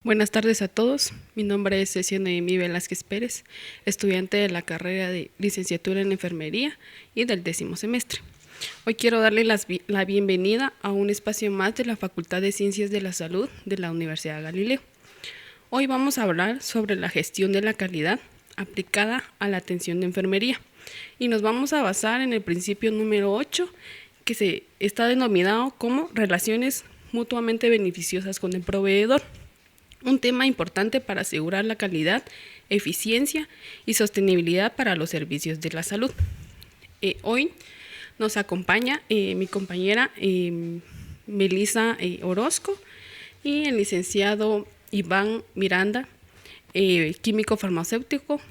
Buenas tardes a todos. Mi nombre es Cecilia Noemí Velázquez Pérez, estudiante de la carrera de licenciatura en enfermería y del 10º semestre. Hoy quiero darle la bienvenida a un espacio más de la Facultad de Ciencias de la Salud de la Universidad Galileo. Hoy vamos a hablar sobre la gestión de la calidad aplicada a la atención de enfermería y nos vamos a basar en el principio número 8, que se está denominado como relaciones mutuamente beneficiosas con el proveedor. Un tema importante para asegurar la calidad, eficiencia y sostenibilidad para los servicios de la salud. Hoy nos acompaña mi compañera Melissa Orozco y el licenciado Iván Miranda, químico farmacéutico,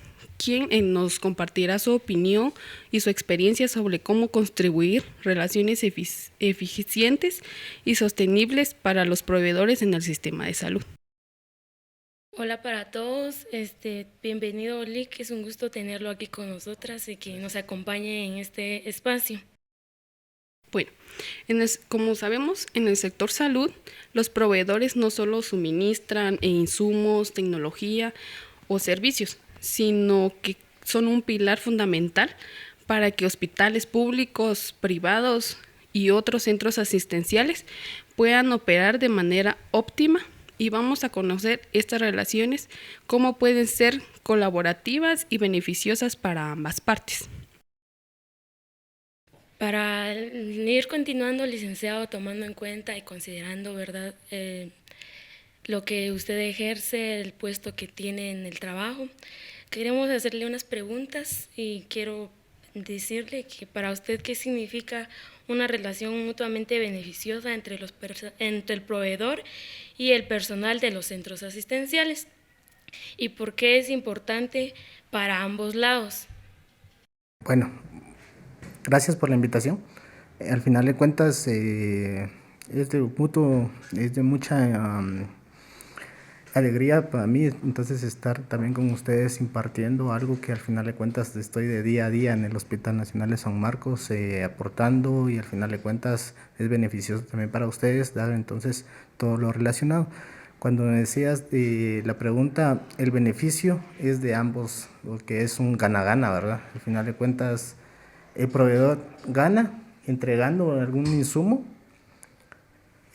quien nos compartirá su opinión y su experiencia sobre cómo construir relaciones eficientes y sostenibles para los proveedores en el sistema de salud. Hola para todos, bienvenido Lick, es un gusto tenerlo aquí con nosotras y que nos acompañe en este espacio. Bueno, como sabemos, en el sector salud, los proveedores no solo suministran insumos, tecnología o servicios, sino que son un pilar fundamental para que hospitales públicos, privados y otros centros asistenciales puedan operar de manera óptima. Y vamos a conocer estas relaciones, cómo pueden ser colaborativas y beneficiosas para ambas partes. Para ir continuando, licenciado, tomando en cuenta y considerando, ¿verdad?, lo que usted ejerce, el puesto que tiene en el trabajo, queremos hacerle unas preguntas y quiero decirle que para usted, ¿qué significa una relación mutuamente beneficiosa entre el proveedor y el personal de los centros asistenciales? ¿Y por qué es importante para ambos lados? Bueno, gracias por la invitación. Al final de cuentas, es de mucha alegría para mí, entonces estar también con ustedes impartiendo algo que al final de cuentas estoy de día a día en el Hospital Nacional de San Marcos aportando, y al final de cuentas es beneficioso también para ustedes dar entonces todo lo relacionado. Cuando me decías la pregunta, el beneficio es de ambos, porque es un gana-gana, ¿verdad? Al final de cuentas el proveedor gana entregando algún insumo.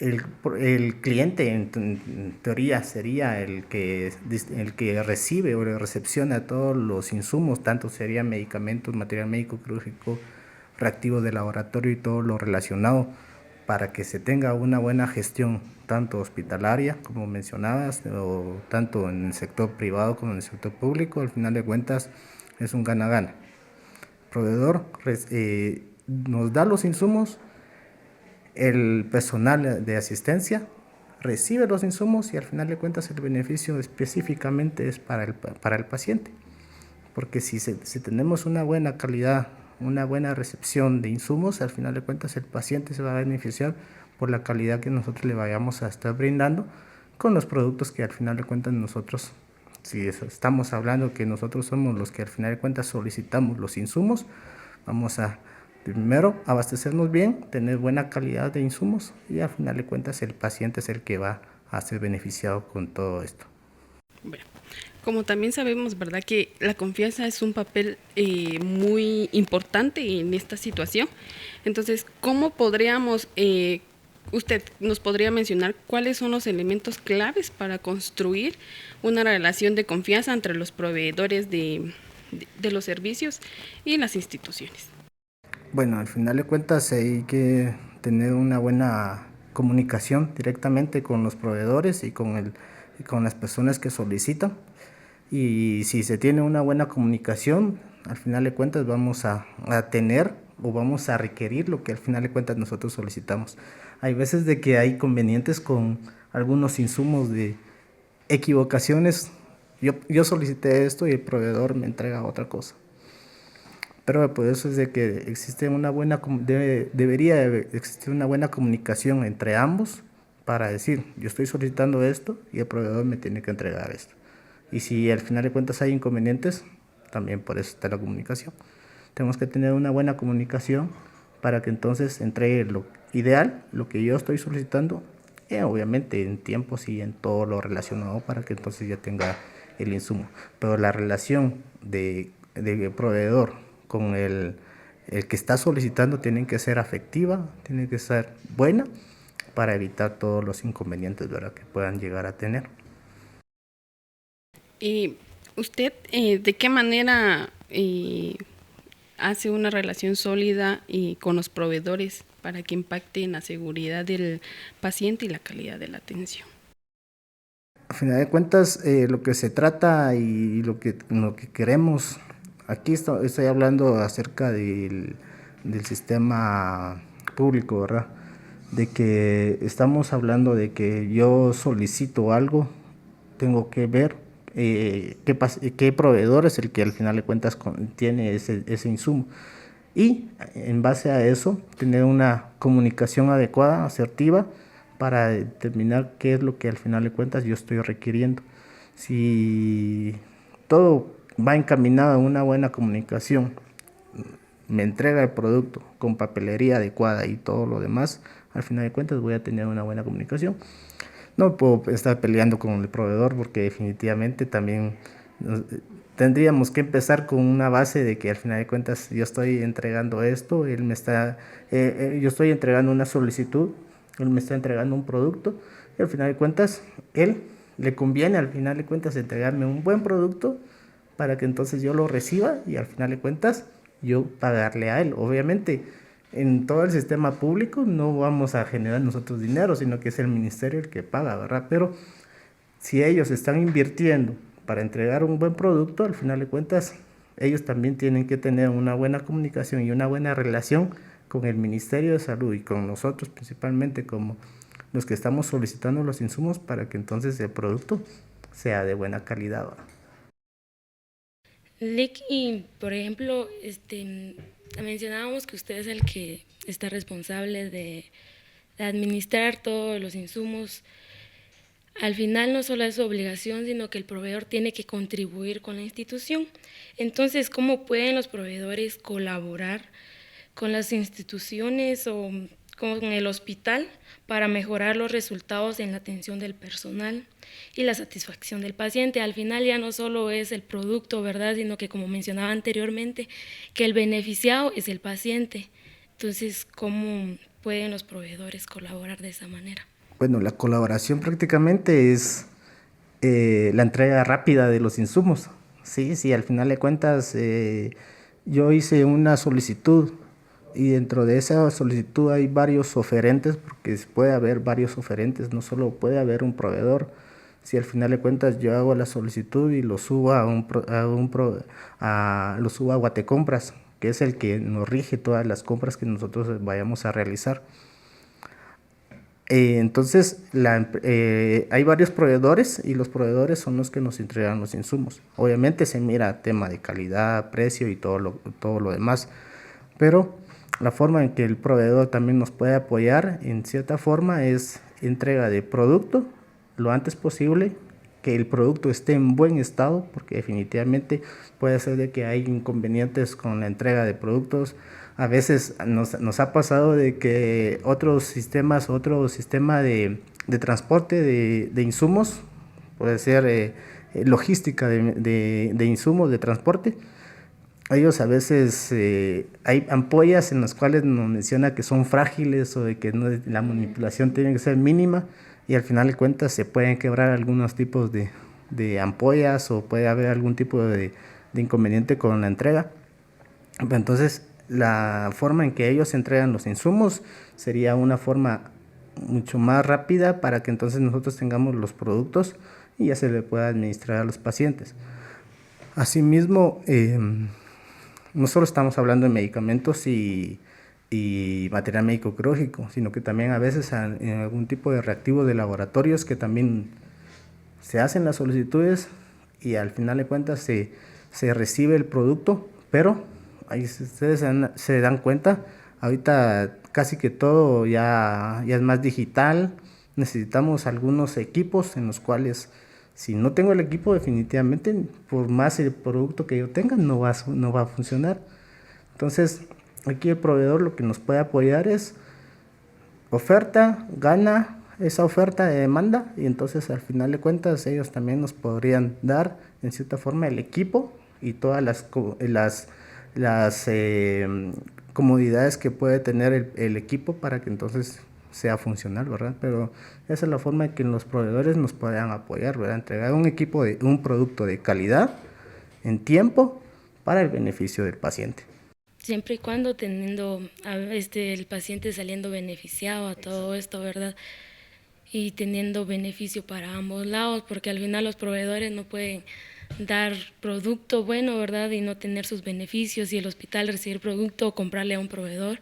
El cliente en teoría sería el que recibe o le recepciona todos los insumos, tanto sería medicamentos, material médico, quirúrgico, reactivos de laboratorio y todo lo relacionado, para que se tenga una buena gestión, tanto hospitalaria, como mencionabas, o tanto en el sector privado como en el sector público. Al final de cuentas es un gana-gana. El proveedor nos da los insumos, el personal de asistencia recibe los insumos y al final de cuentas el beneficio específicamente es para el paciente. Porque si tenemos una buena calidad, una buena recepción de insumos, al final de cuentas el paciente se va a beneficiar por la calidad que nosotros le vayamos a estar brindando con los productos que al final de cuentas nosotros, si estamos hablando que nosotros somos los que al final de cuentas solicitamos los insumos, vamos a primero abastecernos bien, tener buena calidad de insumos, y al final de cuentas el paciente es el que va a ser beneficiado con todo esto. Bueno, como también sabemos, ¿verdad?, que la confianza es un papel muy importante en esta situación. Entonces, ¿cómo podríamos, usted nos podría mencionar cuáles son los elementos claves para construir una relación de confianza entre los proveedores de los servicios y las instituciones? Bueno, al final de cuentas hay que tener una buena comunicación directamente con los proveedores y con las personas que solicitan. Y si se tiene una buena comunicación, al final de cuentas vamos a tener o vamos a requerir lo que al final de cuentas nosotros solicitamos. Hay veces de que hay convenientes con algunos insumos de equivocaciones. Yo solicité esto y el proveedor me entrega otra cosa. Pero por eso es de que existe debería existir una buena comunicación entre ambos para decir, yo estoy solicitando esto y el proveedor me tiene que entregar esto. Y si al final de cuentas hay inconvenientes, también por eso está la comunicación. Tenemos que tener una buena comunicación para que entonces entregue lo ideal, lo que yo estoy solicitando, obviamente en tiempos y en todo lo relacionado para que entonces ya tenga el insumo. Pero la relación de proveedor con el que está solicitando tiene que ser afectiva, tiene que ser buena para evitar todos los inconvenientes, ¿verdad?, que puedan llegar a tener. ¿Y usted de qué manera hace una relación sólida con los proveedores para que impacte en la seguridad del paciente y la calidad de la atención? A final de cuentas, lo que se trata y lo que queremos, aquí estoy hablando acerca del sistema público, ¿verdad? De que estamos hablando de que yo solicito algo, tengo que ver qué proveedor es el que al final de cuentas tiene ese insumo. Y en base a eso, tener una comunicación adecuada, asertiva, para determinar qué es lo que al final de cuentas yo estoy requiriendo. Si todo va encaminado a una buena comunicación, me entrega el producto con papelería adecuada y todo lo demás, al final de cuentas voy a tener una buena comunicación. No puedo estar peleando con el proveedor porque definitivamente también tendríamos que empezar con una base de que al final de cuentas yo estoy entregando esto, yo estoy entregando una solicitud, él me está entregando un producto y al final de cuentas él le conviene al final de cuentas entregarme un buen producto para que entonces yo lo reciba y al final de cuentas yo pagarle a él. Obviamente en todo el sistema público no vamos a generar nosotros dinero, sino que es el ministerio el que paga, ¿verdad? Pero si ellos están invirtiendo para entregar un buen producto, al final de cuentas ellos también tienen que tener una buena comunicación y una buena relación con el Ministerio de Salud y con nosotros principalmente como los que estamos solicitando los insumos para que entonces el producto sea de buena calidad, ¿verdad? Lick, y por ejemplo, mencionábamos que usted es el que está responsable de administrar todos los insumos. Al final no solo es su obligación, sino que el proveedor tiene que contribuir con la institución. Entonces, ¿cómo pueden los proveedores colaborar con las instituciones o con el hospital para mejorar los resultados en la atención del personal y la satisfacción del paciente? Al final ya no solo es el producto, ¿verdad?, sino que, como mencionaba anteriormente, que el beneficiado es el paciente. Entonces, ¿cómo pueden los proveedores colaborar de esa manera? Bueno, la colaboración prácticamente es la entrega rápida de los insumos. Sí, al final de cuentas yo hice una solicitud y dentro de esa solicitud hay varios oferentes, porque puede haber varios oferentes, no solo puede haber un proveedor. Si al final de cuentas yo hago la solicitud y lo subo lo subo a Guatecompras, que es el que nos rige todas las compras que nosotros vayamos a realizar. Entonces hay varios proveedores y los proveedores son los que nos entregan los insumos. Obviamente se mira tema de calidad, precio y todo lo demás, pero la forma en que el proveedor también nos puede apoyar en cierta forma es entrega de producto lo antes posible, que el producto esté en buen estado, porque definitivamente puede ser de que hay inconvenientes con la entrega de productos. A veces nos ha pasado de que otro sistema de transporte de insumos, puede ser logística de insumos de transporte, ellos a veces hay ampollas en las cuales nos menciona que son frágiles o de que la manipulación tiene que ser mínima y al final de cuentas se pueden quebrar algunos tipos de ampollas o puede haber algún tipo de inconveniente con la entrega. Entonces la forma en que ellos entregan los insumos sería una forma mucho más rápida para que entonces nosotros tengamos los productos y ya se le pueda administrar a los pacientes. Asimismo, no solo estamos hablando de medicamentos y material médico quirúrgico, sino que también a veces en algún tipo de reactivos de laboratorios que también se hacen las solicitudes y al final de cuentas se recibe el producto, pero ahí ustedes se dan cuenta, ahorita casi que todo ya es más digital, necesitamos algunos equipos en los cuales si no tengo el equipo definitivamente, por más el producto que yo tenga, no va a funcionar. Entonces, aquí el proveedor lo que nos puede apoyar es oferta, gana esa oferta de demanda y entonces al final de cuentas ellos también nos podrían dar en cierta forma el equipo y todas las comodidades que puede tener el equipo para que entonces sea funcional, ¿verdad? Pero esa es la forma en que los proveedores nos puedan apoyar, ¿verdad? Entregar un producto de calidad en tiempo para el beneficio del paciente. Siempre y cuando teniendo el paciente saliendo beneficiado a todo esto, ¿verdad? Y teniendo beneficio para ambos lados, porque al final los proveedores no pueden dar producto bueno, ¿verdad? Y no tener sus beneficios y el hospital recibir producto o comprarle a un proveedor,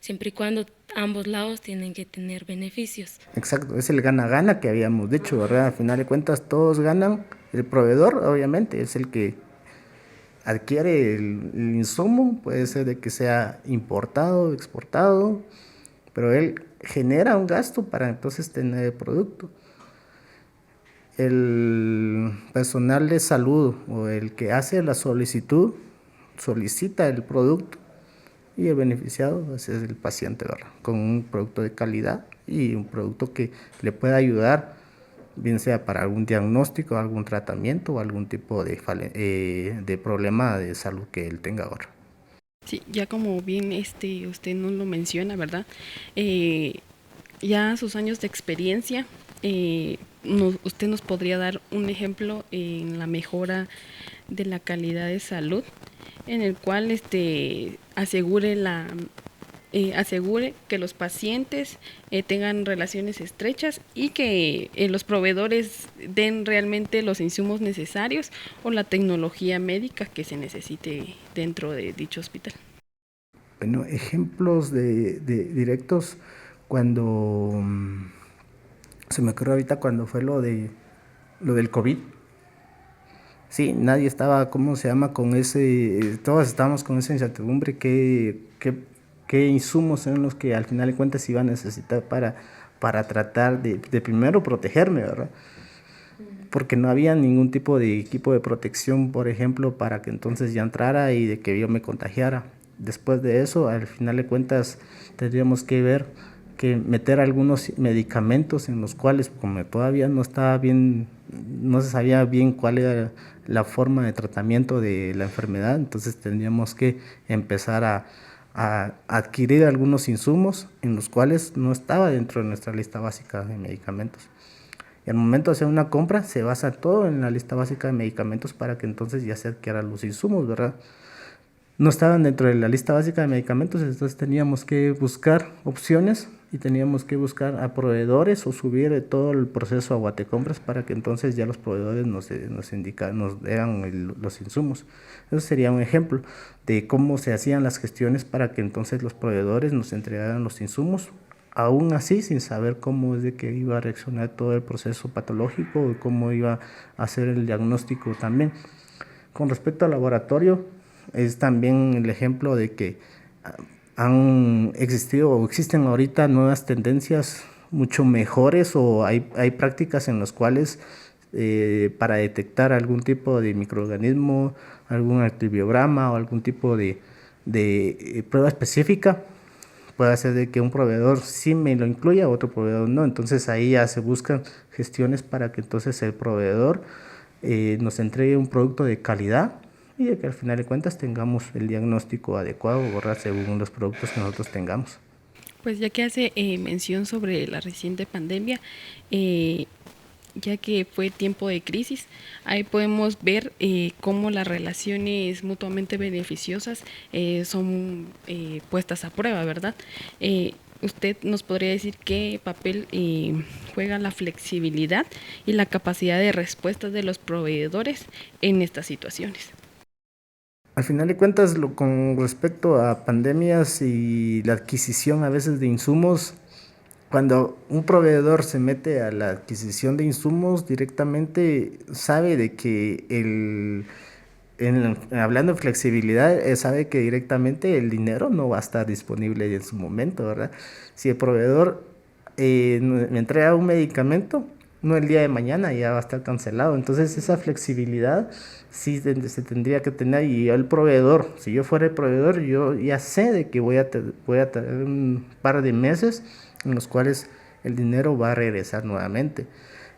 siempre y cuando ambos lados tienen que tener beneficios. Exacto, es el gana-gana que habíamos dicho, ¿verdad? Al final de cuentas todos ganan, el proveedor obviamente es el que adquiere el insumo, puede ser de que sea importado, exportado, pero él genera un gasto para entonces tener el producto. El personal de salud o el que hace la solicitud solicita el producto y el beneficiado pues, es el paciente, ¿verdad? Con un producto de calidad y un producto que le pueda ayudar, bien sea para algún diagnóstico, algún tratamiento o algún tipo de problema de salud que él tenga ahora. Sí, ya como bien usted nos lo menciona, ¿verdad? Ya sus años de experiencia, usted nos podría dar un ejemplo en la mejora de la calidad de salud, en el cual asegure que los pacientes tengan relaciones estrechas y que los proveedores den realmente los insumos necesarios o la tecnología médica que se necesite dentro de dicho hospital. Bueno, ejemplos de directos cuando se me ocurrió ahorita cuando fue lo del COVID. Sí, nadie estaba, ¿cómo se llama? Todos estábamos con esa incertidumbre, qué insumos son los que al final de cuentas se iba a necesitar para tratar de primero protegerme, ¿verdad? Porque no había ningún tipo de equipo de protección, por ejemplo, para que entonces ya entrara y de que yo me contagiara. Después de eso, al final de cuentas, tendríamos que meter algunos medicamentos en los cuales, como todavía no estaba bien, no se sabía bien cuál era la forma de tratamiento de la enfermedad, entonces tendríamos que empezar a adquirir algunos insumos en los cuales no estaba dentro de nuestra lista básica de medicamentos. Y al momento de hacer una compra, se basa todo en la lista básica de medicamentos para que entonces ya se adquieran los insumos, ¿verdad? No estaban dentro de la lista básica de medicamentos, entonces teníamos que buscar opciones y teníamos que buscar a proveedores o subir todo el proceso a Guatecompras para que entonces ya los proveedores nos dieran los insumos. Eso sería un ejemplo de cómo se hacían las gestiones para que entonces los proveedores nos entregaran los insumos, aún así sin saber cómo es de que iba a reaccionar todo el proceso patológico y cómo iba a hacer el diagnóstico también. Con respecto al laboratorio, es también el ejemplo de que han existido o existen ahorita nuevas tendencias mucho mejores o hay prácticas en las cuales para detectar algún tipo de microorganismo, algún antibiograma o algún tipo de prueba específica, puede ser de que un proveedor sí me lo incluya, otro proveedor no. Entonces ahí ya se buscan gestiones para que entonces el proveedor nos entregue un producto de calidad y de que al final de cuentas tengamos el diagnóstico adecuado, ¿verdad? Según los productos que nosotros tengamos. Pues ya que hace mención sobre la reciente pandemia, ya que fue tiempo de crisis. Ahí podemos ver cómo las relaciones mutuamente beneficiosas son puestas a prueba, ¿verdad? ¿Usted nos podría decir qué papel juega la flexibilidad y la capacidad de respuesta de los proveedores en estas situaciones? Al final de cuentas, con respecto a pandemias y la adquisición a veces de insumos, cuando un proveedor se mete a la adquisición de insumos directamente, sabe de que hablando de flexibilidad, sabe que directamente el dinero no va a estar disponible en su momento, ¿verdad? Si el proveedor me entrega un medicamento, no el día de mañana ya va a estar cancelado. Entonces esa flexibilidad sí se tendría que tener, y el proveedor, si yo fuera el proveedor, yo ya sé de que voy a tener un par de meses en los cuales el dinero va a regresar nuevamente.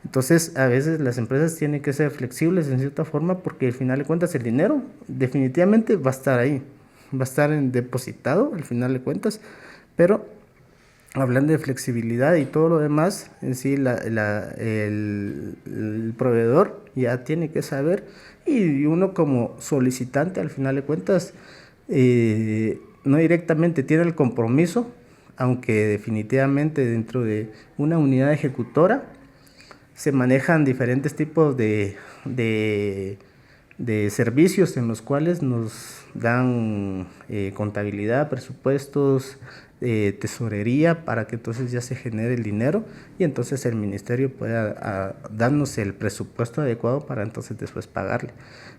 Entonces, a veces las empresas tienen que ser flexibles en cierta forma porque al final de cuentas el dinero definitivamente va a estar ahí, va a estar depositado al final de cuentas, pero hablando de flexibilidad y todo lo demás, en sí el proveedor ya tiene que saber, y uno como solicitante al final de cuentas no directamente tiene el compromiso, aunque definitivamente dentro de una unidad ejecutora se manejan diferentes tipos de servicios en los cuales nos dan contabilidad, presupuestos, tesorería, para que entonces ya se genere el dinero y entonces el ministerio pueda darnos el presupuesto adecuado para entonces después pagarle.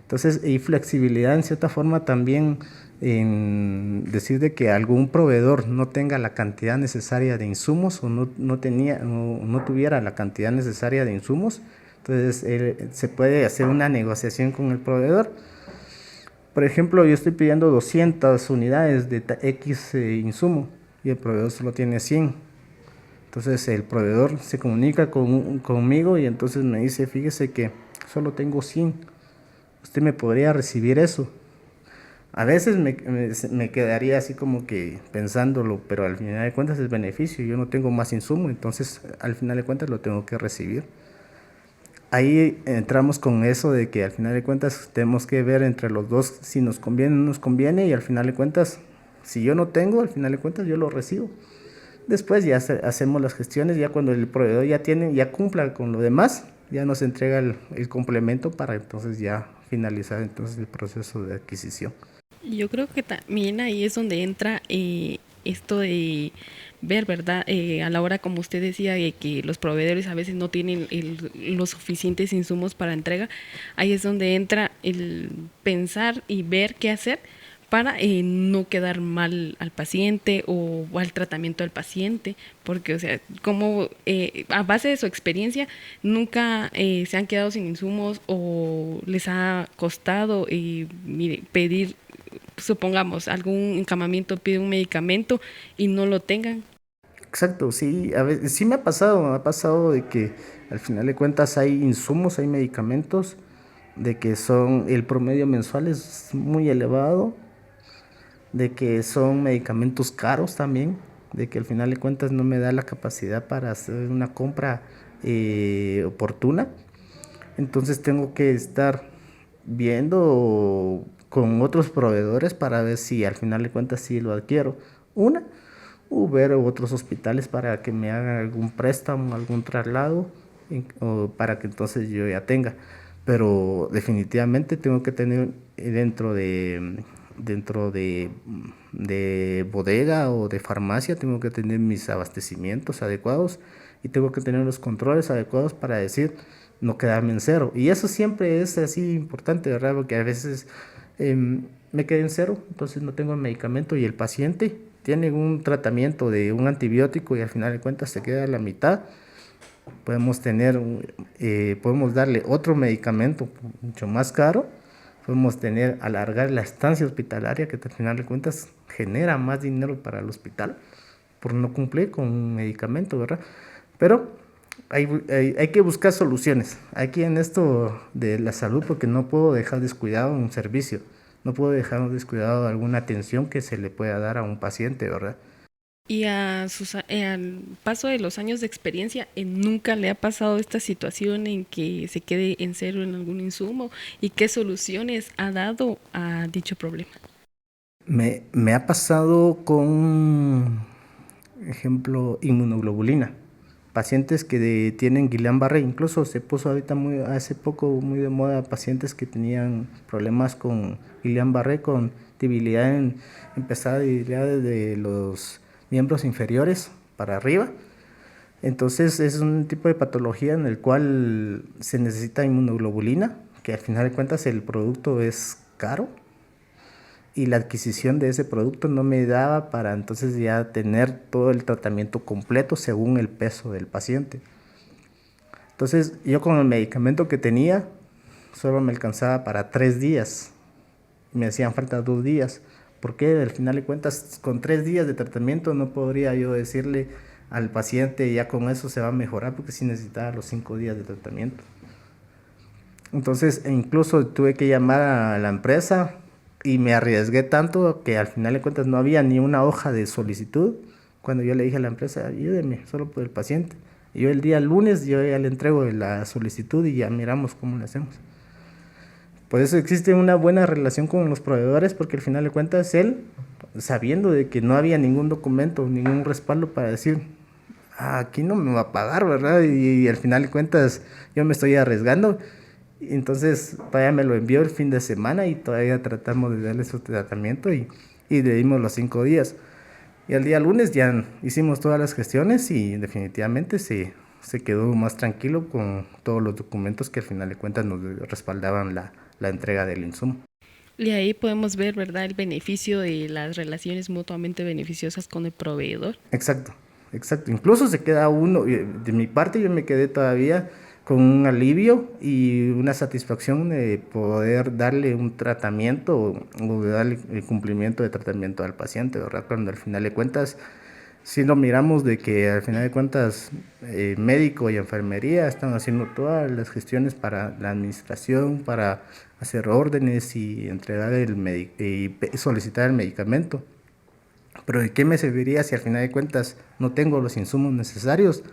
Entonces, y flexibilidad en cierta forma también en decir de que algún proveedor no tenga la cantidad necesaria de insumos o no tuviera la cantidad necesaria de insumos, entonces se puede hacer una negociación con el proveedor. Por ejemplo, yo estoy pidiendo 200 unidades de X insumo y el proveedor solo tiene 100. Entonces el proveedor se comunica conmigo y entonces me dice, fíjese que solo tengo 100, ¿usted me podría recibir eso? A veces me quedaría así como que pensándolo, pero al final de cuentas es beneficio, yo no tengo más insumo, entonces al final de cuentas lo tengo que recibir. Ahí entramos con eso de que al final de cuentas tenemos que ver entre los dos si nos conviene o no nos conviene, y al final de cuentas, si yo no tengo, al final de cuentas yo lo recibo. Después ya hacemos las gestiones, ya cuando el proveedor ya cumpla con lo demás, ya nos entrega el complemento para entonces ya finalizar entonces el proceso de adquisición. Yo creo que también ahí es donde entra esto de ver, ¿verdad? A la hora, como usted decía, de que los proveedores a veces no tienen los suficientes insumos para entrega, ahí es donde entra el pensar y ver qué hacer para no quedar mal al paciente o al tratamiento del paciente, porque, o sea, como a base de su experiencia, nunca se han quedado sin insumos o les ha costado pedir, supongamos, algún encamamiento, pide un medicamento y no lo tengan. Exacto, sí, a veces, sí me ha pasado de que al final de cuentas hay insumos, hay medicamentos, de que el promedio mensual es muy elevado, de que son medicamentos caros también, de que al final de cuentas no me da la capacidad para hacer una compra oportuna. Entonces tengo que estar viendo con otros proveedores para ver si al final de cuentas sí lo adquiero. O ver otros hospitales para que me hagan algún préstamo, algún traslado, o para que entonces yo ya tenga. Pero definitivamente tengo que tener dentro de bodega o de farmacia, tengo que tener mis abastecimientos adecuados y tengo que tener los controles adecuados para decir, no quedarme en cero. Y eso siempre es así importante, ¿verdad? Porque a veces me quedé en cero, entonces no tengo el medicamento y el paciente tiene un tratamiento de un antibiótico y al final de cuentas se queda a la mitad. Podemos darle otro medicamento mucho más caro, podemos alargar la estancia hospitalaria, que al final de cuentas genera más dinero para el hospital por no cumplir con un medicamento, ¿verdad? Pero hay que buscar soluciones aquí en esto de la salud, porque no puedo dejar descuidado un servicio, no puedo dejar descuidado alguna atención que se le pueda dar a un paciente, ¿verdad? Y al paso de los años de experiencia, ¿nunca le ha pasado esta situación en que se quede en cero en algún insumo? ¿Y qué soluciones ha dado a dicho problema? Me ha pasado con, ejemplo, inmunoglobulina. Pacientes que tienen Guillain-Barré, incluso se puso ahorita hace poco muy de moda pacientes que tenían problemas con Guillain-Barré, con debilidad empezada debilidad de los miembros inferiores para arriba. Entonces es un tipo de patología en el cual se necesita inmunoglobulina, que al final de cuentas el producto es caro y la adquisición de ese producto no me daba para entonces ya tener todo el tratamiento completo según el peso del paciente. Entonces yo con el medicamento que tenía solo me alcanzaba para 3 días, me hacían falta 2 días, porque al final de cuentas con 3 días de tratamiento no podría yo decirle al paciente ya con eso se va a mejorar, porque sí necesitaba los 5 días de tratamiento. Entonces incluso tuve que llamar a la empresa y me arriesgué tanto que al final de cuentas no había ni una hoja de solicitud. Cuando yo le dije a la empresa, ayúdeme, solo por el paciente. Y yo el día lunes yo ya le entrego la solicitud y ya miramos cómo le hacemos. Por eso existe una buena relación con los proveedores, porque al final de cuentas él, sabiendo de que no había ningún documento, ningún respaldo para decir, aquí no me va a pagar, ¿verdad? Y al final de cuentas yo me estoy arriesgando. Entonces todavía me lo envió el fin de semana y todavía tratamos de darle su tratamiento y le dimos los 5 días. Y al día lunes ya hicimos todas las gestiones y definitivamente se quedó más tranquilo con todos los documentos que al final de cuentas nos respaldaban la entrega del insumo. Y ahí podemos ver, ¿verdad?, el beneficio de las relaciones mutuamente beneficiosas con el proveedor. Exacto, exacto. Incluso se queda uno, de mi parte yo me quedé todavía con un alivio y una satisfacción de poder darle un tratamiento o de darle el cumplimiento de tratamiento al paciente, ¿verdad? Cuando al final de cuentas, si lo miramos de que al final de cuentas médico y enfermería están haciendo todas las gestiones para la administración, para hacer órdenes y entregar y solicitar el medicamento. Pero ¿de qué me serviría si al final de cuentas no tengo los insumos necesarios?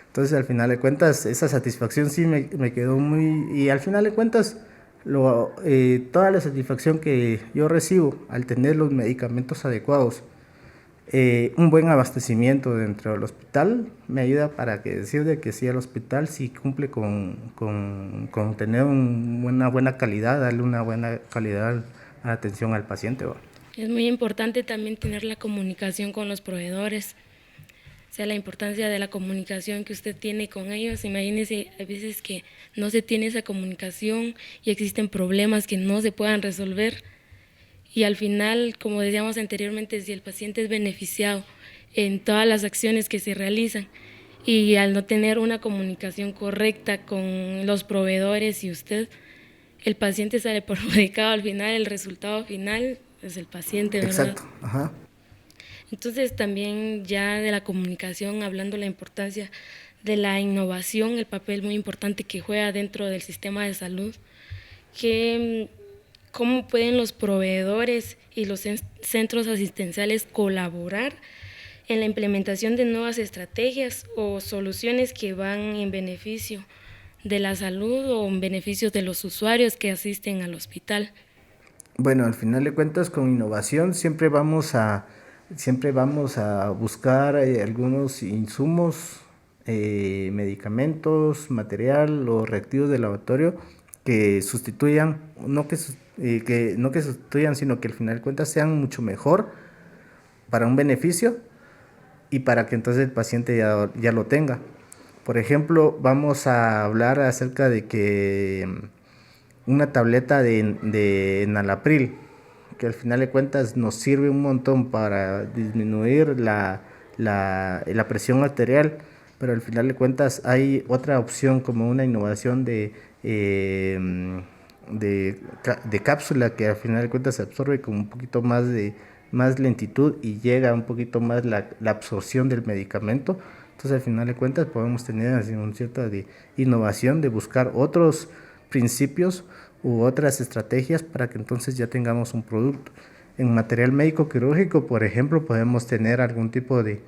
Entonces, al final de cuentas, esa satisfacción sí me quedó muy... Y al final de cuentas, toda la satisfacción que yo recibo al tener los medicamentos adecuados, un buen abastecimiento dentro del hospital, me ayuda para decir de que sí, el hospital sí cumple con tener una buena calidad, darle una buena calidad a la atención al paciente, ¿va? Es muy importante también tener la comunicación con los proveedores. O sea, la importancia de la comunicación que usted tiene con ellos. Imagínese, a veces que no se tiene esa comunicación y existen problemas que no se puedan resolver. Y al final, como decíamos anteriormente, si el paciente es beneficiado en todas las acciones que se realizan y al no tener una comunicación correcta con los proveedores y usted, el paciente sale perjudicado al final, el resultado final es el paciente, ¿verdad? Exacto, ajá. Entonces también ya de la comunicación, hablando de la importancia de la innovación, el papel muy importante que juega dentro del sistema de salud, que cómo pueden los proveedores y los centros asistenciales colaborar en la implementación de nuevas estrategias o soluciones que van en beneficio de la salud o en beneficio de los usuarios que asisten al hospital. Bueno, al final de cuentas, con innovación siempre vamos a buscar algunos insumos, medicamentos, material o reactivos de laboratorio que sustituyan, no que sustituyan, sino que al final de cuentas sean mucho mejor para un beneficio y para que entonces el paciente ya lo tenga. Por ejemplo, vamos a hablar acerca de que una tableta de enalapril, que al final de cuentas nos sirve un montón para disminuir la presión arterial, pero al final de cuentas hay otra opción como una innovación de cápsula que al final de cuentas se absorbe con un poquito más lentitud y llega un poquito más la absorción del medicamento. Entonces al final de cuentas podemos tener así una cierta innovación de buscar otros principios u otras estrategias para que entonces ya tengamos un producto. En material médico quirúrgico, por ejemplo, podemos tener algún tipo de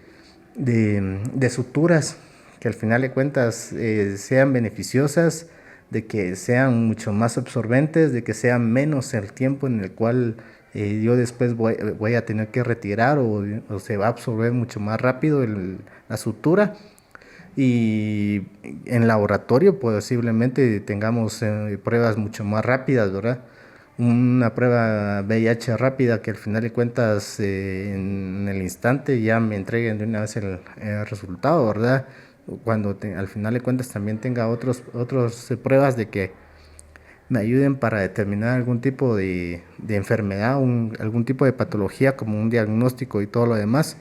suturas que al final de cuentas sean beneficiosas, de que sean mucho más absorbentes, de que sea menos el tiempo en el cual yo después voy a tener que retirar o se va a absorber mucho más rápido la sutura. Y en laboratorio posiblemente tengamos pruebas mucho más rápidas, ¿verdad? Una prueba VIH rápida que al final de cuentas en el instante ya me entreguen de una vez el resultado, ¿verdad? Cuando al final de cuentas también tenga otros pruebas de que me ayuden para determinar algún tipo de enfermedad, algún tipo de patología como un diagnóstico y todo lo demás.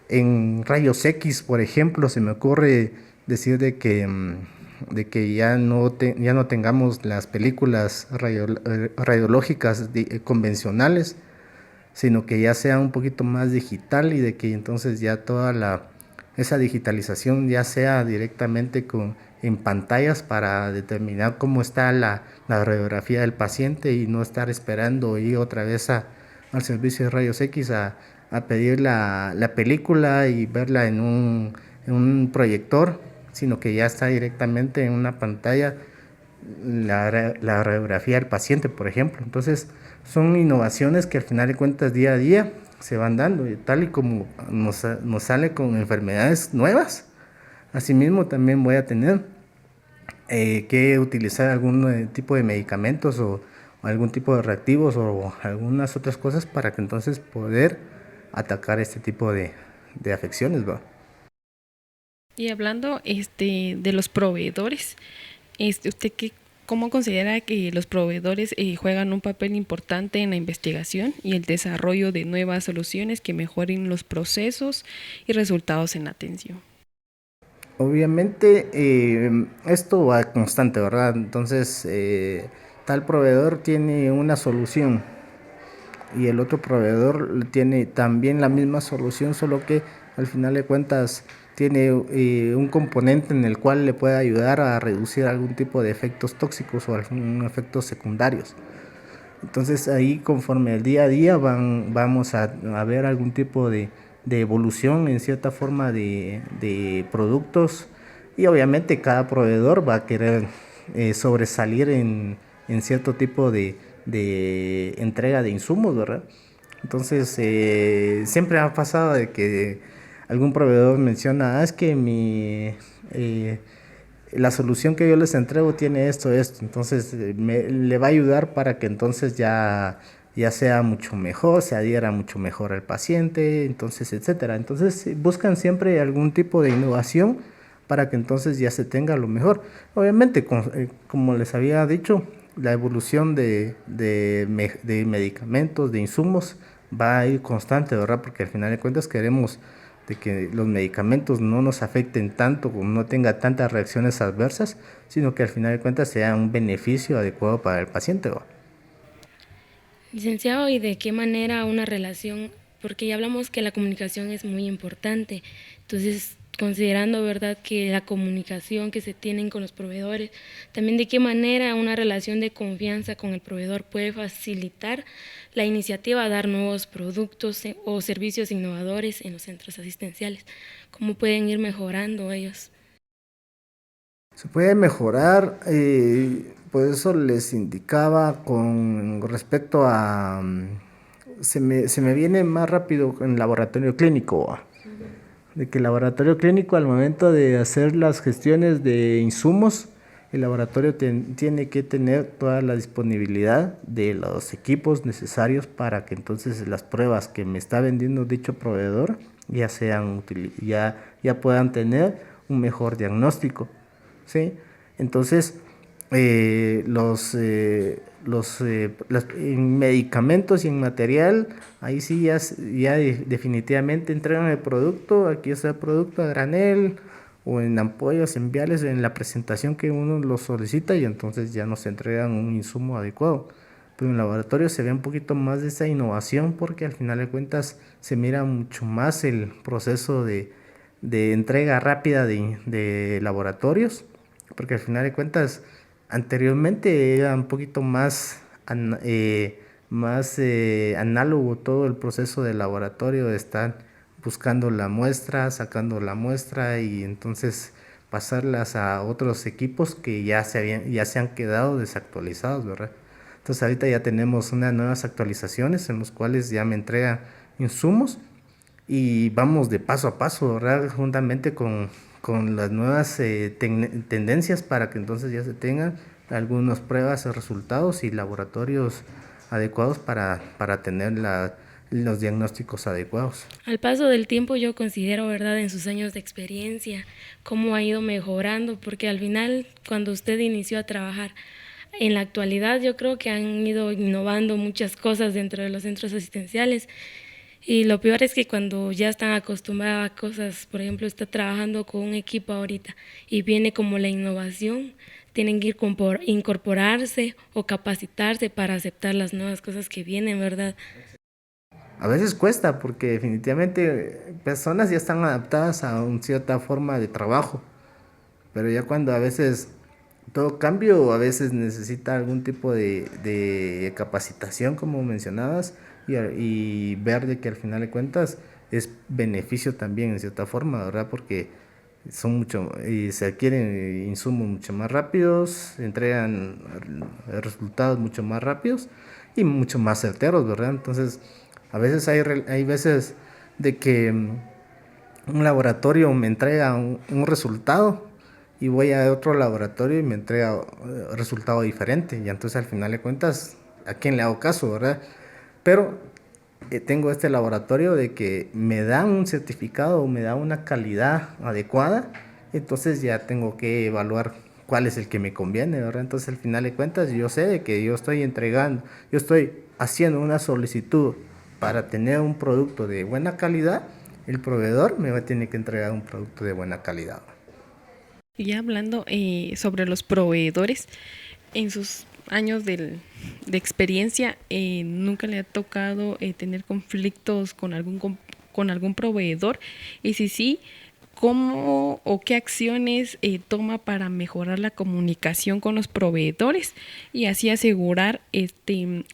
En rayos X, por ejemplo, se me ocurre decir de que ya no tengamos las películas radiológicas convencionales, sino que ya sea un poquito más digital y de que entonces ya esa digitalización ya sea directamente en pantallas para determinar cómo está la radiografía del paciente y no estar esperando ir otra vez al servicio de rayos X a pedir la película y verla en un proyector, sino que ya está directamente en una pantalla la radiografía del paciente, por ejemplo. Entonces, son innovaciones que al final de cuentas día a día se van dando, y tal y como nos sale con enfermedades nuevas, asimismo también voy a tener que utilizar algún tipo de medicamentos o algún tipo de reactivos o algunas otras cosas para que entonces poder atacar este tipo de afecciones, ¿va? Y hablando de los proveedores, ¿usted cómo considera que los proveedores juegan un papel importante en la investigación y el desarrollo de nuevas soluciones que mejoren los procesos y resultados en la atención? Obviamente esto va constante, ¿verdad? Entonces, tal proveedor tiene una solución y el otro proveedor tiene también la misma solución, solo que al final de cuentas tiene un componente en el cual le puede ayudar a reducir algún tipo de efectos tóxicos o algún efectos secundarios. Entonces ahí conforme el día a día vamos a ver algún tipo de evolución en cierta forma de productos, y obviamente cada proveedor va a querer sobresalir en cierto tipo de entrega de insumos, ¿verdad? Entonces siempre ha pasado de que algún proveedor menciona, es que eh, la solución que yo les entrego tiene esto, entonces le va a ayudar para que entonces ya sea mucho mejor, se adhiera mucho mejor al paciente, entonces, etcétera. Entonces buscan siempre algún tipo de innovación para que entonces ya se tenga lo mejor. Obviamente, como les había dicho, la evolución de medicamentos, de insumos, va a ir constante, ¿verdad? Porque al final de cuentas queremos de que los medicamentos no nos afecten tanto, no tenga tantas reacciones adversas, sino que al final de cuentas sea un beneficio adecuado para el paciente, ¿va? Licenciado, ¿y de qué manera una relación? Porque ya hablamos que la comunicación es muy importante, entonces considerando, ¿verdad?, que la comunicación que se tienen con los proveedores, también de qué manera una relación de confianza con el proveedor puede facilitar la iniciativa a dar nuevos productos o servicios innovadores en los centros asistenciales. ¿Cómo pueden ir mejorando ellos? Se puede mejorar, por eso les indicaba con respecto a, se me viene más rápido en laboratorio clínico, ¿va? De que el laboratorio clínico al momento de hacer las gestiones de insumos, el laboratorio tiene que tener toda la disponibilidad de los equipos necesarios para que entonces las pruebas que me está vendiendo dicho proveedor ya puedan tener un mejor diagnóstico, ¿sí? Entonces, en medicamentos y en material, ahí sí definitivamente entregan el producto, aquí está el producto a granel o en ampollas, en viales, en la presentación que uno lo solicita, y entonces ya nos entregan un insumo adecuado. Pero en laboratorio se ve un poquito más de esa innovación porque al final de cuentas se mira mucho más el proceso de entrega rápida de laboratorios, porque al final de cuentas anteriormente era un poquito más análogo todo el proceso de laboratorio, están buscando la muestra, sacando la muestra y entonces pasarlas a otros equipos que ya se han quedado desactualizados, ¿verdad? Entonces ahorita ya tenemos unas nuevas actualizaciones en los cuales ya me entregan insumos y vamos de paso a paso, ¿verdad? Juntamente con las nuevas tendencias para que entonces ya se tengan algunas pruebas, resultados y laboratorios adecuados para tener los diagnósticos adecuados. Al paso del tiempo yo considero, ¿verdad?, en sus años de experiencia, cómo ha ido mejorando, porque al final, cuando usted inició a trabajar, en la actualidad yo creo que han ido innovando muchas cosas dentro de los centros asistenciales y lo peor es que cuando ya están acostumbrados a cosas, por ejemplo, está trabajando con un equipo ahorita y viene como la innovación, tienen que incorporarse o capacitarse para aceptar las nuevas cosas que vienen, ¿verdad? A veces cuesta porque definitivamente personas ya están adaptadas a una cierta forma de trabajo, pero ya cuando a veces todo cambio a veces necesita algún tipo de capacitación, como mencionabas, y ver de que al final de cuentas es beneficio también en cierta forma, ¿verdad? Porque y se adquieren insumos mucho más rápidos, se entregan resultados mucho más rápidos y mucho más certeros, ¿verdad? Entonces, a veces hay veces de que un laboratorio me entrega un resultado y voy a otro laboratorio y me entrega resultado diferente. Y entonces al final de cuentas, ¿a quién le hago caso, verdad? Pero tengo este laboratorio de que me dan un certificado, me da una calidad adecuada, entonces ya tengo que evaluar cuál es el que me conviene, ¿verdad? Entonces al final de cuentas yo sé de que yo estoy haciendo una solicitud para tener un producto de buena calidad, el proveedor me va a tener que entregar un producto de buena calidad. Ya hablando sobre los proveedores, en sus años de experiencia, ¿nunca le ha tocado tener conflictos con algún proveedor? Y si sí, ¿cómo o qué acciones toma para mejorar la comunicación con los proveedores y así asegurar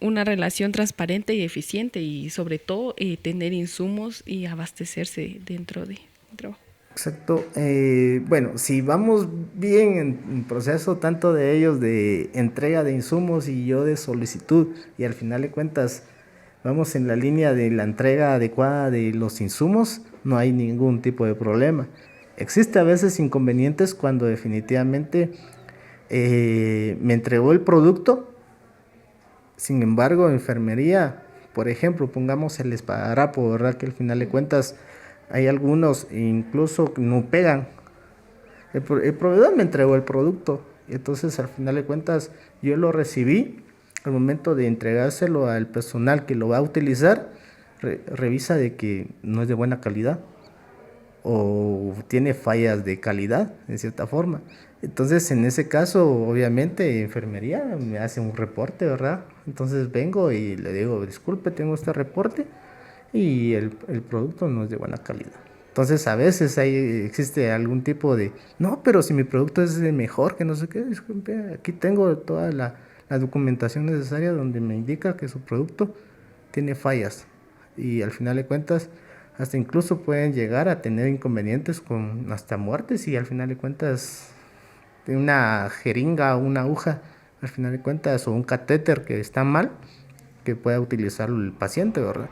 una relación transparente y eficiente y sobre todo tener insumos y abastecerse dentro de trabajo? Exacto. Bueno, si vamos bien en proceso tanto de ellos de entrega de insumos y yo de solicitud y al final de cuentas vamos en la línea de la entrega adecuada de los insumos, no hay ningún tipo de problema. Existe a veces inconvenientes cuando definitivamente me entregó el producto, sin embargo, enfermería, por ejemplo, pongamos el esparadrapo, ¿verdad? Que al final de cuentas hay algunos incluso que no pegan. El proveedor me entregó el producto, y entonces al final de cuentas yo lo recibí. Al momento de entregárselo al personal que lo va a utilizar, revisa de que no es de buena calidad o tiene fallas de calidad en cierta forma. Entonces en ese caso obviamente enfermería me hace un reporte, ¿verdad? Entonces vengo y le digo, disculpe, tengo este reporte y el producto no es de buena calidad. Entonces a veces existe algún tipo de, no, pero si mi producto es de mejor, que no sé qué, disculpe, aquí tengo toda la documentación necesaria donde me indica que su producto tiene fallas y al final de cuentas hasta incluso pueden llegar a tener inconvenientes con hasta muertes y al final de cuentas una jeringa o una aguja al final de cuentas o un catéter que está mal que pueda utilizarlo el paciente, ¿verdad?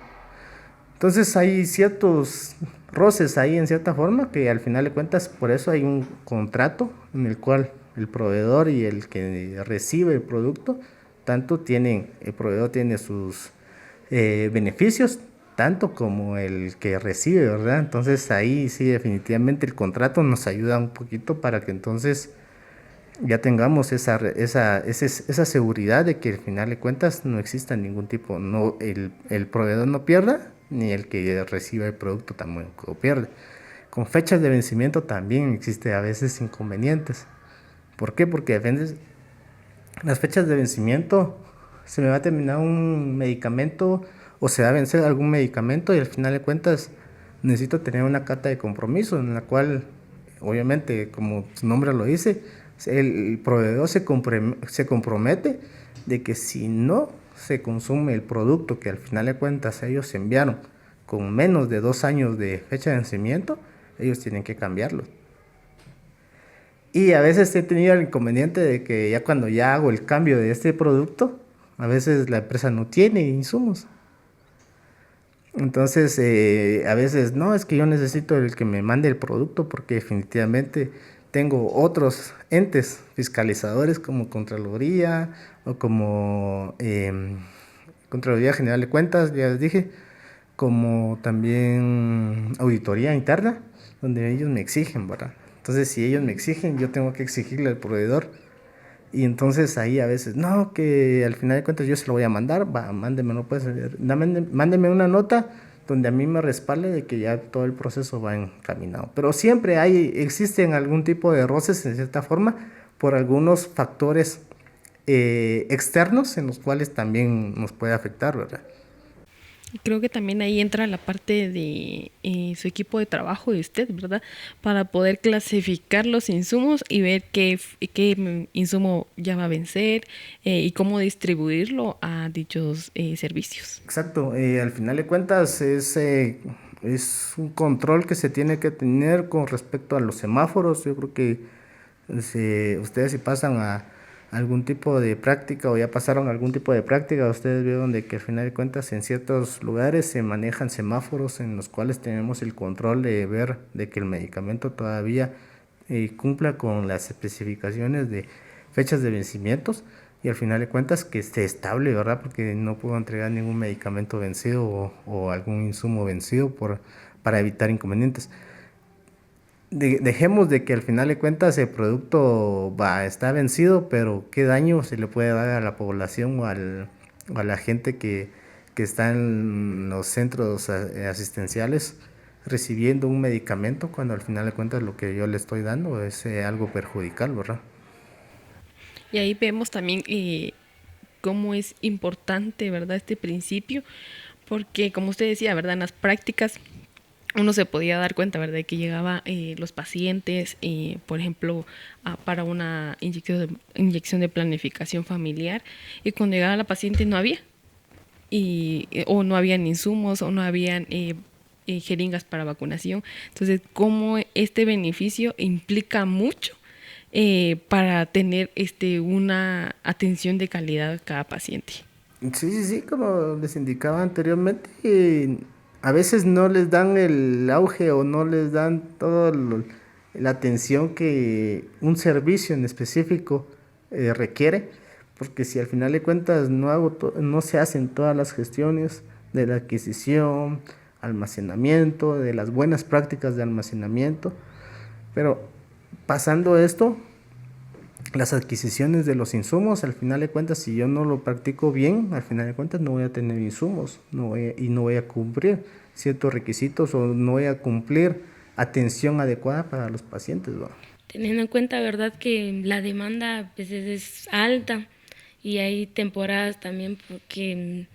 Entonces hay ciertos roces ahí en cierta forma que al final de cuentas por eso hay un contrato en el cual el proveedor y el que recibe el producto el proveedor tiene sus beneficios tanto como el que recibe, ¿verdad? Entonces ahí sí definitivamente el contrato nos ayuda un poquito para que entonces ya tengamos esa seguridad de que al final de cuentas no exista ningún tipo, no el proveedor no pierda, ni el que recibe el producto tampoco pierde. Con fechas de vencimiento también existe a veces inconvenientes. ¿Por qué? Porque depende las fechas de vencimiento, se me va a terminar un medicamento o se va a vencer algún medicamento y al final de cuentas necesito tener una carta de compromiso en la cual obviamente como su nombre lo dice, el proveedor se compromete de que si no se consume el producto que al final de cuentas ellos enviaron con menos de 2 años de fecha de vencimiento, ellos tienen que cambiarlo. Y a veces he tenido el inconveniente de que ya cuando ya hago el cambio de este producto, a veces la empresa no tiene insumos. Entonces, a veces, no, es que yo necesito el que me mande el producto porque definitivamente tengo otros entes fiscalizadores como Contraloría o como Contraloría General de Cuentas, ya les dije, como también auditoría interna, donde ellos me exigen, ¿verdad? Entonces, si ellos me exigen, yo tengo que exigirle al proveedor. Y entonces ahí a veces, no, que al final de cuentas yo se lo voy a mandar, va, mándemelo, pues, mándeme una nota donde a mí me respalde de que ya todo el proceso va encaminado. Pero siempre existen algún tipo de roces en cierta forma por algunos factores externos en los cuales también nos puede afectar, ¿verdad? Creo que también ahí entra la parte de su equipo de trabajo de usted, ¿verdad? Para poder clasificar los insumos y ver qué insumo ya va a vencer y cómo distribuirlo a dichos servicios. Exacto, al final de cuentas es un control que se tiene que tener con respecto a los semáforos. Yo creo que ustedes si pasan a algún tipo de práctica o ya pasaron algún tipo de práctica, ustedes vieron de que al final de cuentas en ciertos lugares se manejan semáforos en los cuales tenemos el control de ver de que el medicamento todavía cumpla con las especificaciones de fechas de vencimientos y al final de cuentas que esté estable, ¿verdad? Porque no puedo entregar ningún medicamento vencido o algún insumo vencido para evitar inconvenientes. Dejemos de que al final de cuentas el producto está vencido, pero qué daño se le puede dar a la población o a la gente que está en los centros asistenciales recibiendo un medicamento cuando al final de cuentas lo que yo le estoy dando es algo perjudicial, ¿verdad? Y ahí vemos también cómo es importante, ¿verdad? Este principio, porque como usted decía, ¿verdad? En las prácticas uno se podía dar cuenta, ¿verdad?, de que llegaba los pacientes, por ejemplo, para una inyección de planificación familiar, y cuando llegaba la paciente no había, o no habían insumos, o no habían jeringas para vacunación. Entonces, cómo este beneficio implica mucho para tener una atención de calidad a cada paciente. Sí, como les indicaba anteriormente, a veces no les dan el auge o no les dan toda la atención que un servicio en específico requiere, porque si al final de cuentas no se hacen todas las gestiones de la adquisición, almacenamiento, de las buenas prácticas de almacenamiento, pero pasando esto, las adquisiciones de los insumos, al final de cuentas, si yo no lo practico bien, al final de cuentas no voy a tener insumos no voy a cumplir ciertos requisitos o no voy a cumplir atención adecuada para los pacientes, ¿no? Teniendo en cuenta, ¿verdad?, que la demanda pues, es alta y hay temporadas también porque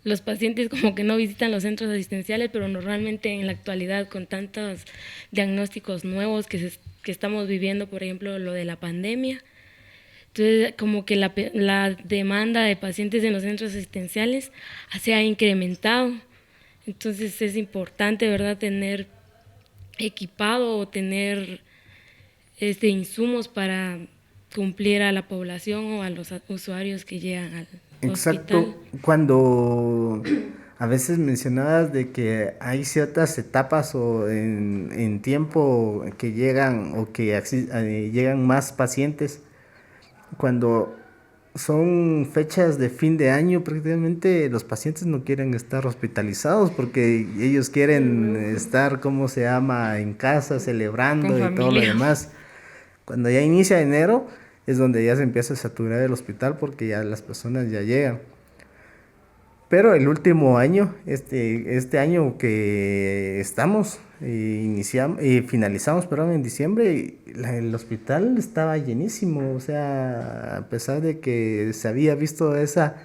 los pacientes como que no visitan los centros asistenciales, pero normalmente en la actualidad con tantos diagnósticos nuevos que estamos viviendo, por ejemplo, lo de la pandemia, entonces como que la demanda de pacientes en los centros asistenciales se ha incrementado. Entonces es importante, ¿verdad?, tener equipado o tener insumos para cumplir a la población o a los usuarios que llegan al Exacto. hospital. Cuando a veces mencionabas de que hay ciertas etapas o en tiempo que llegan o que llegan más pacientes, cuando son fechas de fin de año, prácticamente los pacientes no quieren estar hospitalizados porque ellos quieren estar, ¿cómo se llama?, en casa celebrando y todo lo demás. Cuando ya inicia enero es donde ya se empieza a saturar el hospital porque ya las personas ya llegan. Pero el último año, este año que estamos, finalizamos, perdón, en diciembre, el hospital estaba llenísimo, o sea, a pesar de que se había visto esa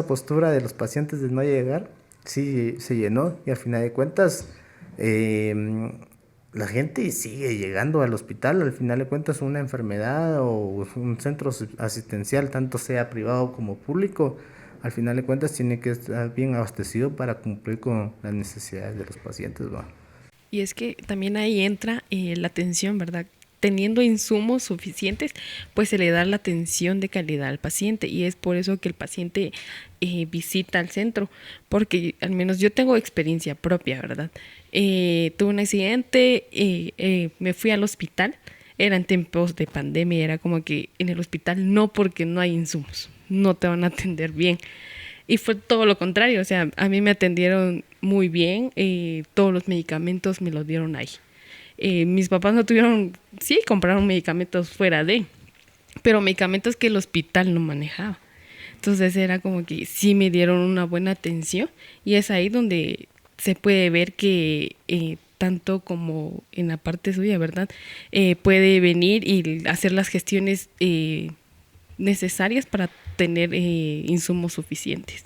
postura de los pacientes de no llegar, sí se llenó y al final de cuentas la gente sigue llegando al hospital, al final de cuentas una enfermedad o un centro asistencial, tanto sea privado como público, al final de cuentas tiene que estar bien abastecido para cumplir con las necesidades de los pacientes, ¿va? Y es que también ahí entra la atención, ¿verdad? Teniendo insumos suficientes, pues se le da la atención de calidad al paciente y es por eso que el paciente visita al centro, porque al menos yo tengo experiencia propia, ¿verdad? Tuve un accidente, me fui al hospital, eran tiempos de pandemia, era como que en el hospital no, porque no hay insumos, no te van a atender bien. Y fue todo lo contrario, o sea, a mí me atendieron muy bien, todos los medicamentos me los dieron ahí. Mis papás no tuvieron, sí, compraron medicamentos fuera de, pero medicamentos que el hospital no manejaba. Entonces era como que sí me dieron una buena atención y es ahí donde se puede ver que tanto como en la parte suya, ¿verdad? Puede venir y hacer las gestiones necesarias para tener insumos suficientes.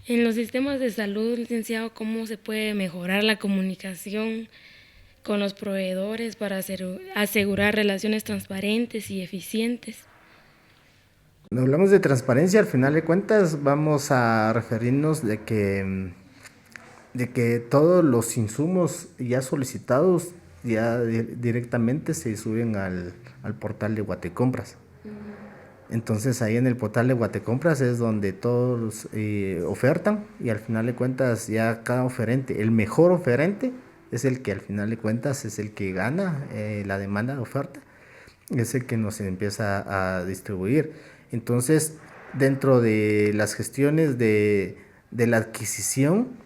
En los sistemas de salud, licenciado, ¿cómo se puede mejorar la comunicación con los proveedores para asegurar relaciones transparentes y eficientes? Cuando hablamos de transparencia, al final de cuentas vamos a referirnos de que todos los insumos ya solicitados ya directamente se suben al portal de Guatecompras. Entonces ahí en el portal de Guatecompras es donde todos ofertan y al final de cuentas ya cada oferente, el mejor oferente es el que al final de cuentas es el que gana la demanda de oferta, es el que nos empieza a distribuir. Entonces dentro de las gestiones de la adquisición,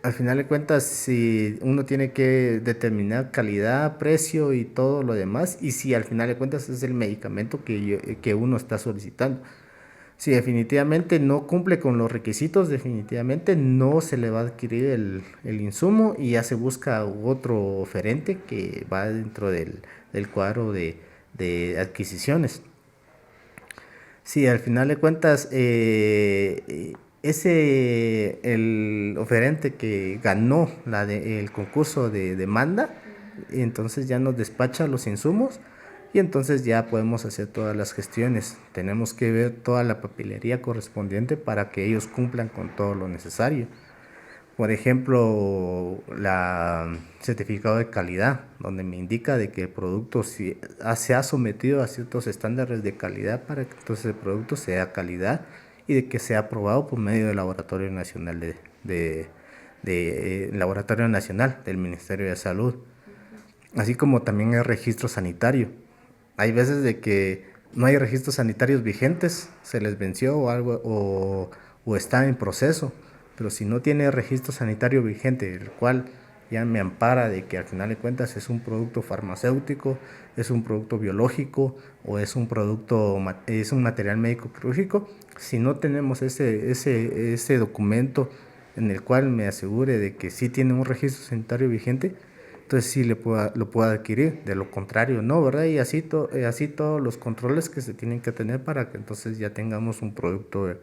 al final de cuentas, si uno tiene que determinar calidad, precio y todo lo demás, y si al final de cuentas es el medicamento que uno está solicitando. Si definitivamente no cumple con los requisitos, definitivamente no se le va a adquirir el insumo y ya se busca otro oferente que va dentro del cuadro de adquisiciones. Sí, al final de cuentas, el oferente que ganó el concurso de demanda, entonces ya nos despacha los insumos y entonces ya podemos hacer todas las gestiones. Tenemos que ver toda la papelería correspondiente para que ellos cumplan con todo lo necesario. Por ejemplo, la certificado de calidad, donde me indica de que el producto se ha sometido a ciertos estándares de calidad para que entonces el producto sea calidad y de que sea aprobado por medio del Laboratorio Nacional Laboratorio Nacional del Ministerio de Salud, así como también el registro sanitario. Hay veces de que no hay registros sanitarios vigentes, se les venció o algo o está en proceso. Pero si no tiene registro sanitario vigente, el cual ya me ampara de que al final de cuentas es un producto farmacéutico, es un producto biológico o es un material médico quirúrgico, si no tenemos ese documento en el cual me asegure de que sí tiene un registro sanitario vigente, entonces sí lo puedo adquirir. De lo contrario no, ¿verdad? Y así todos los controles que se tienen que tener para que entonces ya tengamos un producto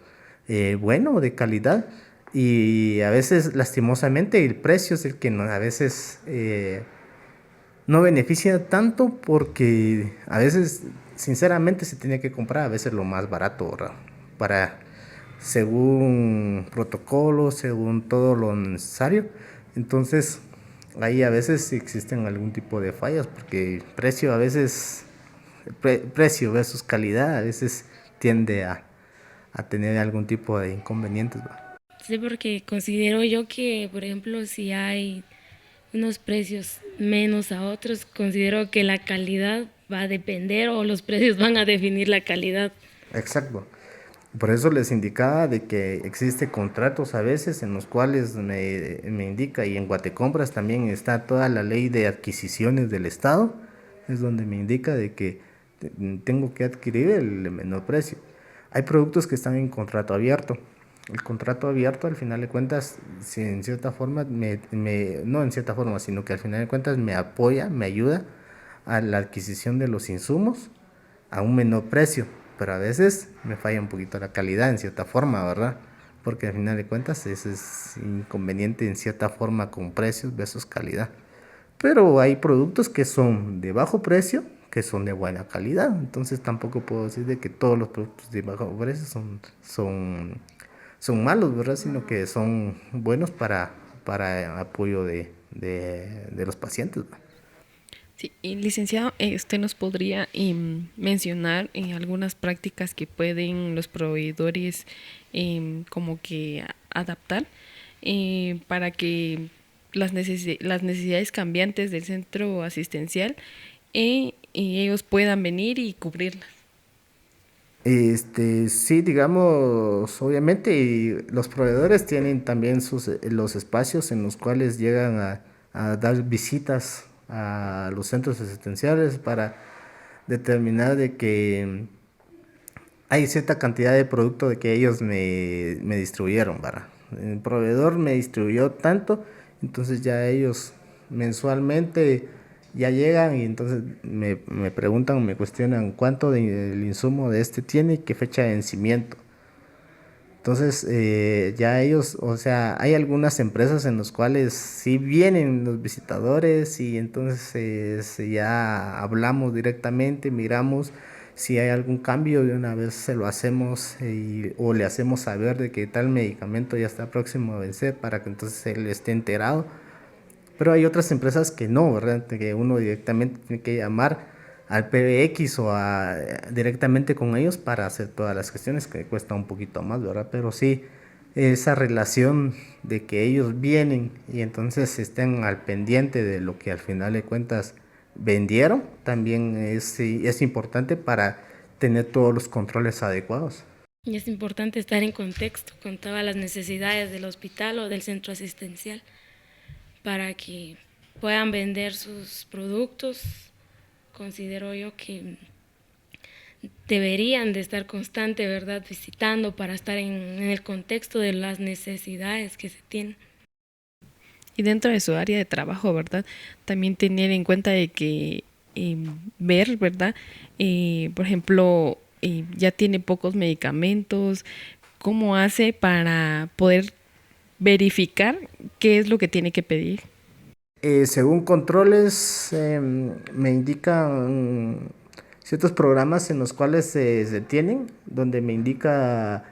bueno, de calidad. Y a veces, lastimosamente, el precio es el que a veces no beneficia tanto porque a veces, sinceramente, se tiene que comprar a veces lo más barato, ¿verdad? Según protocolo, según todo lo necesario. Entonces, ahí a veces existen algún tipo de fallas porque el precio a veces, precio versus calidad a veces tiende a tener algún tipo de inconvenientes, ¿verdad? Sí, porque considero yo que, por ejemplo, si hay unos precios menos a otros, considero que la calidad va a depender o los precios van a definir la calidad. Exacto. Por eso les indicaba de que existe contratos a veces en los cuales me indica, y en Guatecompras también está toda la ley de adquisiciones del Estado, es donde me indica de que tengo que adquirir el menor precio. Hay productos que están en contrato abierto. El contrato abierto, al final de cuentas, si en cierta forma, no en cierta forma, sino que al final de cuentas me apoya, me ayuda a la adquisición de los insumos a un menor precio, pero a veces me falla un poquito la calidad en cierta forma, ¿verdad? Porque al final de cuentas ese es inconveniente en cierta forma con precios versus calidad. Pero hay productos que son de bajo precio, que son de buena calidad. Entonces tampoco puedo decir de que todos los productos de bajo precio son malos, ¿verdad? Sino que son buenos para apoyo de los pacientes, ¿verdad? Sí, y licenciado, ¿usted nos podría mencionar algunas prácticas que pueden los proveedores como que adaptar para que las necesidades cambiantes del centro asistencial y ellos puedan venir y cubrirlas? Sí, digamos, obviamente y los proveedores tienen también los espacios en los cuales llegan a dar visitas a los centros asistenciales para determinar de que hay cierta cantidad de producto de que ellos me distribuyeron, ¿verdad? El proveedor me distribuyó tanto, entonces ya ellos mensualmente ya llegan y entonces me preguntan, me cuestionan cuánto del insumo de este tiene y qué fecha de vencimiento. Entonces ya ellos, o sea, hay algunas empresas en las cuales sí vienen los visitadores y entonces ya hablamos directamente, miramos si hay algún cambio de una vez se lo hacemos o le hacemos saber de que tal medicamento ya está próximo a vencer para que entonces él esté enterado. Pero hay otras empresas que no, ¿verdad? Que uno directamente tiene que llamar al PBX directamente con ellos para hacer todas las gestiones, que cuesta un poquito más, ¿verdad? Pero sí, esa relación de que ellos vienen y entonces estén al pendiente de lo que al final de cuentas vendieron, también sí, es importante para tener todos los controles adecuados. Y es importante estar en contexto con todas las necesidades del hospital o del centro asistencial para que puedan vender sus productos. Considero yo que deberían de estar constante, ¿verdad?, visitando para estar en el contexto de las necesidades que se tienen. Y dentro de su área de trabajo, ¿verdad? También tener en cuenta de que ver, ¿verdad? Por ejemplo, ya tiene pocos medicamentos, ¿cómo hace para poder verificar qué es lo que tiene que pedir? Según controles, me indican ciertos programas en los cuales se tienen, donde me indica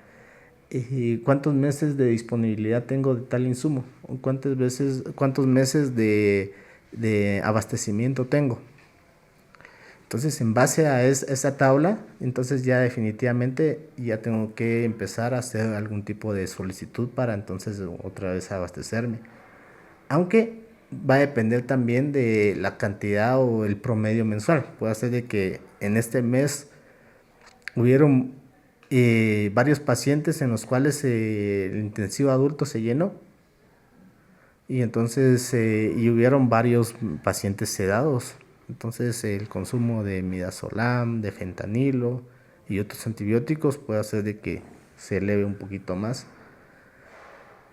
cuántos meses de disponibilidad tengo de tal insumo, o cuántos meses de abastecimiento tengo. Entonces, en base a esa tabla, entonces ya definitivamente ya tengo que empezar a hacer algún tipo de solicitud para entonces otra vez abastecerme. Aunque va a depender también de la cantidad o el promedio mensual. Puede ser de que en este mes hubieron varios pacientes en los cuales el intensivo adulto se llenó y entonces y hubieron varios pacientes sedados. Entonces el consumo de midazolam, de fentanilo y otros antibióticos puede hacer de que se eleve un poquito más.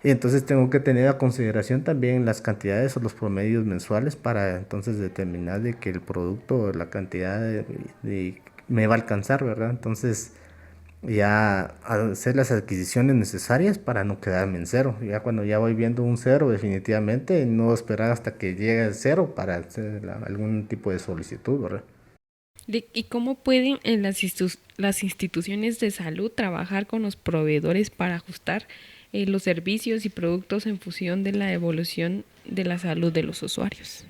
Y entonces tengo que tener a consideración también las cantidades o los promedios mensuales para entonces determinar de que el producto, la cantidad me va a alcanzar, ¿verdad? Entonces ya hacer las adquisiciones necesarias para no quedarme en cero. Ya cuando ya voy viendo un cero, definitivamente no esperar hasta que llegue el cero para hacer algún tipo de solicitud, ¿verdad? ¿Y cómo pueden las instituciones de salud trabajar con los proveedores para ajustar los servicios y productos en función de la evolución de la salud de los usuarios?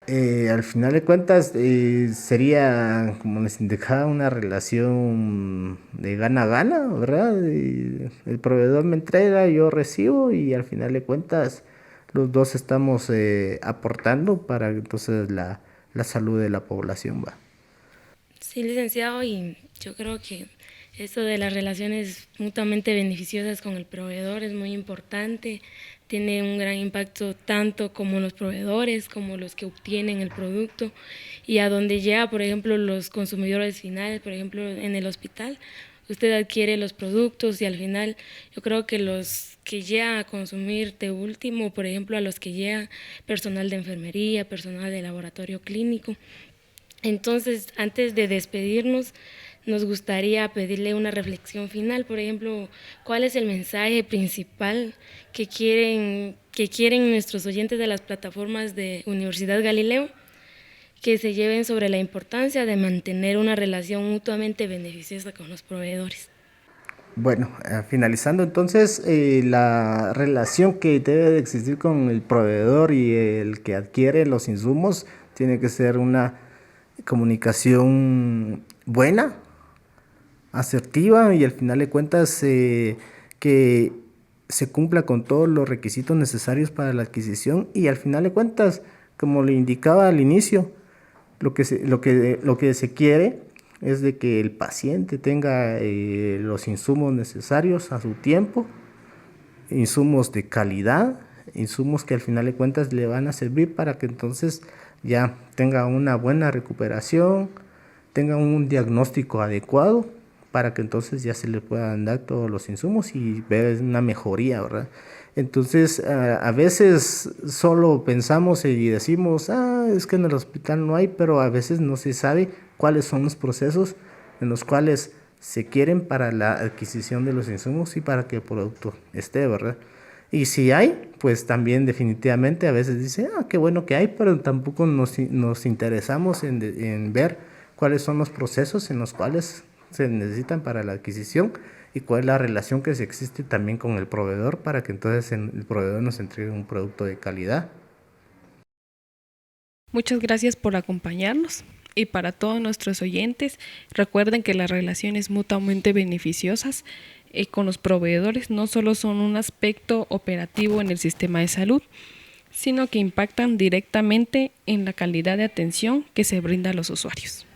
Al final de cuentas, sería, como les indicaba, una relación de gana-gana, ¿verdad? El proveedor me entrega, yo recibo y al final de cuentas los dos estamos aportando para entonces la salud de la población, va. Sí, licenciado, y yo creo que esto de las relaciones mutuamente beneficiosas con el proveedor es muy importante, tiene un gran impacto tanto como los proveedores, como los que obtienen el producto y a donde llega, por ejemplo, los consumidores finales, por ejemplo, en el hospital. Usted adquiere los productos y al final yo creo que los que llegan a consumir de último, por ejemplo, a los que llega personal de enfermería, personal de laboratorio clínico. Entonces, antes de despedirnos, nos gustaría pedirle una reflexión final, por ejemplo, ¿cuál es el mensaje principal que quieren nuestros oyentes de las plataformas de Universidad Galileo que se lleven sobre la importancia de mantener una relación mutuamente beneficiosa con los proveedores. Bueno, finalizando entonces, la relación que debe de existir con el proveedor y el que adquiere los insumos tiene que ser una comunicación buena, asertiva y al final de cuentas que se cumpla con todos los requisitos necesarios para la adquisición y al final de cuentas, como le indicaba al inicio, lo que se quiere es de que el paciente tenga los insumos necesarios a su tiempo, insumos de calidad, insumos que al final de cuentas le van a servir para que entonces ya tenga una buena recuperación, tenga un diagnóstico adecuado para que entonces ya se le puedan dar todos los insumos y ver una mejoría, ¿verdad? Entonces, a veces solo pensamos y decimos, es que en el hospital no hay, pero a veces no se sabe cuáles son los procesos en los cuales se quieren para la adquisición de los insumos y para que el producto esté, ¿verdad? Y si hay, pues también definitivamente a veces dice, qué bueno que hay, pero tampoco nos interesamos en ver cuáles son los procesos en los cuales se necesitan para la adquisición y cuál es la relación que se existe también con el proveedor para que entonces el proveedor nos entregue un producto de calidad. Muchas gracias por acompañarnos. Y para todos nuestros oyentes, recuerden que las relaciones mutuamente beneficiosas con los proveedores no solo son un aspecto operativo en el sistema de salud, sino que impactan directamente en la calidad de atención que se brinda a los usuarios.